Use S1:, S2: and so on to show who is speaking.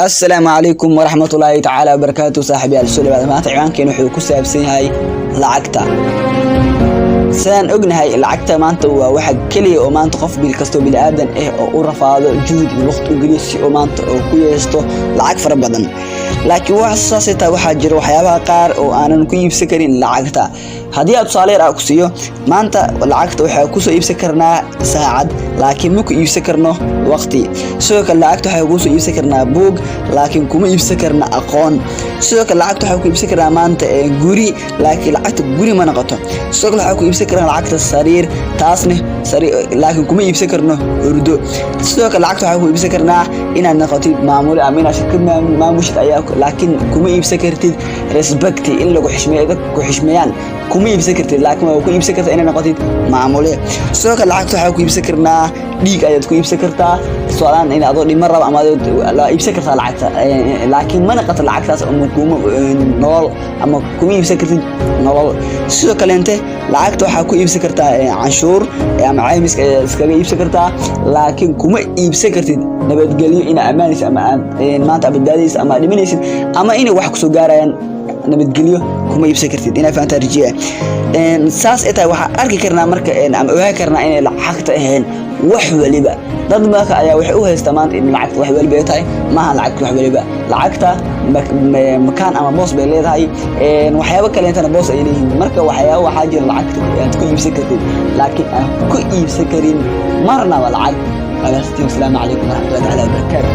S1: السلام عليكم ورحمة الله تعالى وبركاته. صاحبي السلام ما تعبان كانوا حيوكو سابسين هاي لعقتا سان ognahay lacagta maanta waa waxa kaliya oo maanta qof bil kasto bil aadan oo u rafaado juhud iyo waqti u geliyo si oo maanta oo ku yeesto lacag fara badan laakiin waxa saasita waxa jira waxyaabaha qaar oo aanan ku iibsan karin lacagta hadii aad tusaale ku siiyo maanta lacagta waxa ku soo iibsan karnaa saacad laakiin ma ku iibsan karno waqti sidoo kale lacagta waxa ku soo iibsan karnaa buug laakiin kuma iibsan karna aqoon sidoo kale lacagta waxa ku iibsan karnaa maanta guri laakiin lacagta guri ma noqoto sidoo kale waxa ku iibsan karnaa lacagta sariir taasna sariir laakiin kuma iibsan karno hurdo sidoo kale lacagta waxa ku iibsan karnaa inaad noqotid maamul ama inaad shirkad maamushid ayaa laakiin kuma iibsan kartid respect in lagu xishmeeyo dadku ku xishmeeyaan kuma iibsan kartid laakiin waa ku iibsan kartaa inaad noqotid maamul sidoo kale lacagta waxa ku iibsan karnaa dhiig ayaad ku iibsan kartaa su'aalan in aad dhimo rabo ama la iibsan kartaa lacagta laakiin ma noqoto lacagtaas ama kuma nolol ama kuma iibsan kartid nolol sidoo kale inta lacagta waxa ku iibsan kartaa canshuur ama caymis iskaga iibsan kartaa laakiin kuma iibsan kartid nabadgelyo in amaanis ama maanta badbaadis ama dhimanaysid ama in wax ku soo gaarayaan nabadgelyo kuma iibsan kartid ina faanta rijiya saas inta waxa arki karnaa marka ama ogaa karnaa in lacagta ahayn wax waliba dad marka ayaa wax u haysta maanta in lacagta wax waliba ay tahay maaha lacagta wax waliba lacagta makaan ama boos bay leedahay waxyaabo kale intana boos ay leeyihiin marka waxyaabo waxa jira lacagta aad ku iibsan kartid laakiin aan ku iibsan karin marna lacag. السلام عليكم ورحمة الله وبركاته.